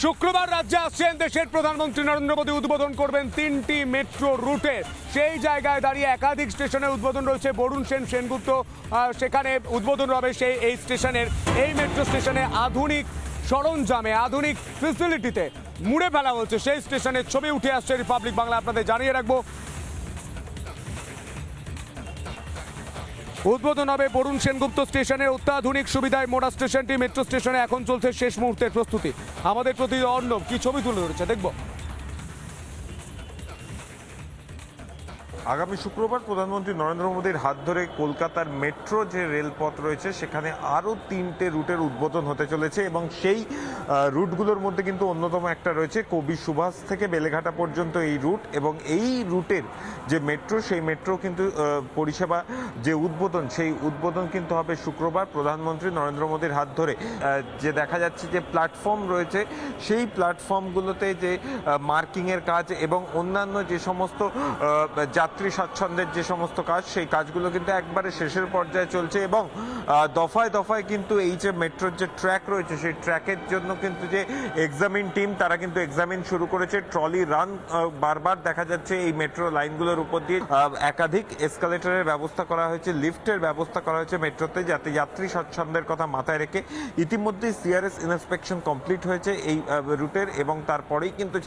শুক্রবার রাজ্যে আসছেন দেশের প্রধানমন্ত্রী নরেন্দ্র মোদী। উদ্বোধন করবেন 3টি মেট্রো রুটের। সেই জায়গায় দাঁড়িয়ে একাধিক স্টেশনের উদ্বোধন রয়েছে। বরুণ সেনগুপ্ত সেখানে উদ্বোধন হবে এই স্টেশনের, এই মেট্রো স্টেশনে আধুনিক সরঞ্জামে, আধুনিক ফেসিলিটিতে মুড়ে ফেলা হচ্ছে সেই স্টেশনের ছবি উঠে আসছে রিপাবলিক বাংলা। আপনাদের জানিয়ে রাখবো, উদ্বোধন হবে বরুণ সেনগুপ্ত স্টেশনের অত্যাধুনিক সুবিধায় মোড়া স্টেশনটি। মেট্রো স্টেশনে এখন চলছে শেষ মুহূর্তের প্রস্তুতি। আমাদের প্রতিনিধি অর্ণব কি ছবি তুলে ধরেছে দেখবো। আগামী শুক্রবার প্রধানমন্ত্রী নরেন্দ্র মোদীর হাত ধরে কলকাতার মেট্রো যে রেলপথ রয়েছে সেখানে আরও 3টে রুটের উদ্বোধন হতে চলেছে এবং সেই রুটগুলোর মধ্যে কিন্তু অন্যতম একটা রয়েছে কবি সুভাষ থেকে বেলেঘাটা পর্যন্ত এই রুট। এবং এই রুটের যে মেট্রো, সেই মেট্রো কিন্তু পরিষেবা যে উদ্বোধন, সেই উদ্বোধন কিন্তু হবে শুক্রবার প্রধানমন্ত্রী নরেন্দ্র মোদীর হাত ধরে। যে দেখা যাচ্ছে যে প্ল্যাটফর্ম রয়েছে, সেই প্ল্যাটফর্মগুলোতে যে মার্কিংয়ের কাজ এবং অন্যান্য যে সমস্ত যাত্রী স্বাচ্ছন্দ্যের যে সমস্ত কাজ, সেই কাজগুলো কিন্তু একবারে শেষের পর্যায়ে চলছে। এবং দফায় দফায় কিন্তু এই যে মেট্রোর যে ট্র্যাক রয়েছে, সেই ট্র্যাকের জন্য কিন্তু যে এক্সামিন টিম, তারা কিন্তু এক্সামিন শুরু করেছে। ট্রলি রান বারবার দেখা যাচ্ছে এই মেট্রো লাইনগুলোর উপর দিয়ে। একাধিক এসকালেটরের ব্যবস্থা করা হয়েছে, লিফটের ব্যবস্থা করা হয়েছে মেট্রোতে, যাতে যাত্রী স্বাচ্ছন্দ্যের কথা মাথায় রেখে। ইতিমধ্যেই সিআরএস ইন্সপেকশন কমপ্লিট হয়েছে এই রুটের এবং তারপরেই কিন্তু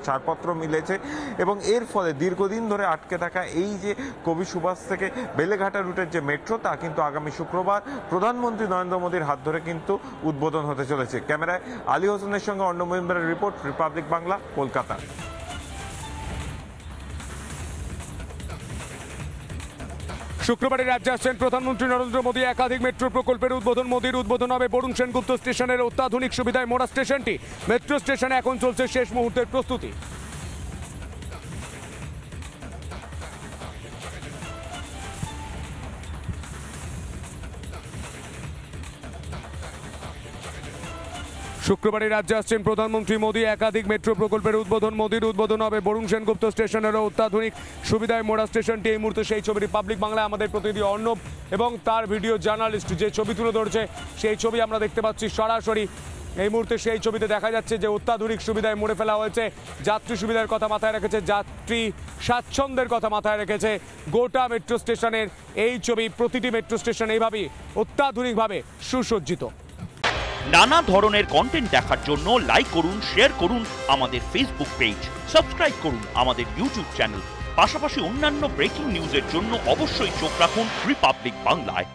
ছাড়পত্র মিলেছে। এবং এর ফলে দীর্ঘদিন ধরে আটকে থাকা এই যে কবি সুভাষ থেকে বেলেঘাটা রুটের যে মেট্রো, তা কিন্তু আগামী শুক্রবার প্রধানমন্ত্রী নরেন্দ্র মোদীর হাত ধরে কিন্তু উদ্বোধন হতে চলেছে। ক্যামেরায় আলী হোসেনের সঙ্গে অর্ণব মজুমদারের রিপোর্ট, রিপাবলিক বাংলা, কলকাতা। শুক্রবারে রাজ্যে আসছেন প্রধানমন্ত্রী নরেন্দ্র মোদী। একাধিক মেট্রো প্রকল্পের উদ্বোধন। মোদীর উদ্বোধন হবে বরুণ সেনগুপ্ত স্টেশনের অত্যাধুনিক সুবিধায় মোড়া স্টেশনটি। মেট্রো স্টেশনে এখন চলছে শেষ মুহূর্তের প্রস্তুতি। শুক্রবারে রাজ্যে আসছেন প্রধানমন্ত্রী মোদী। একাধিক মেট্রো প্রকল্পের উদ্বোধন। মোদীর উদ্বোধন হবে বরুণ সেনগুপ্ত স্টেশনেরও অত্যাধুনিক সুবিধায় মোড়া স্টেশনটি। এই মুহূর্তে সেই ছবি রিপাবলিক বাংলায় আমাদের প্রতিনিধি অর্ণব এবং তার ভিডিও জার্নালিস্ট যে ছবি তুলে ধরেছে, সেই ছবি আমরা দেখতে পাচ্ছি সরাসরি। এই মুহূর্তে সেই ছবিতে দেখা যাচ্ছে যে অত্যাধুনিক সুবিধায় মুড়ে ফেলা হয়েছে। যাত্রী সুবিধার কথা মাথায় রেখেছে, যাত্রী স্বাচ্ছন্দ্যের কথা মাথায় রেখেছে গোটা মেট্রো স্টেশনের এই ছবি। প্রতিটি মেট্রো স্টেশন এইভাবেই অত্যাধুনিকভাবে সুসজ্জিত। নানা ধরনের কন্টেন্ট দেখার জন্য লাইক করুন, শেয়ার করুন আমাদের ফেসবুক পেজ, সাবস্ক্রাইব করুন আমাদের ইউটিউব চ্যানেল। পাশাপাশি অন্যান্য ব্রেকিং নিউজের জন্য অবশ্যই চোখ রাখুন রিপাবলিক বাংলায়।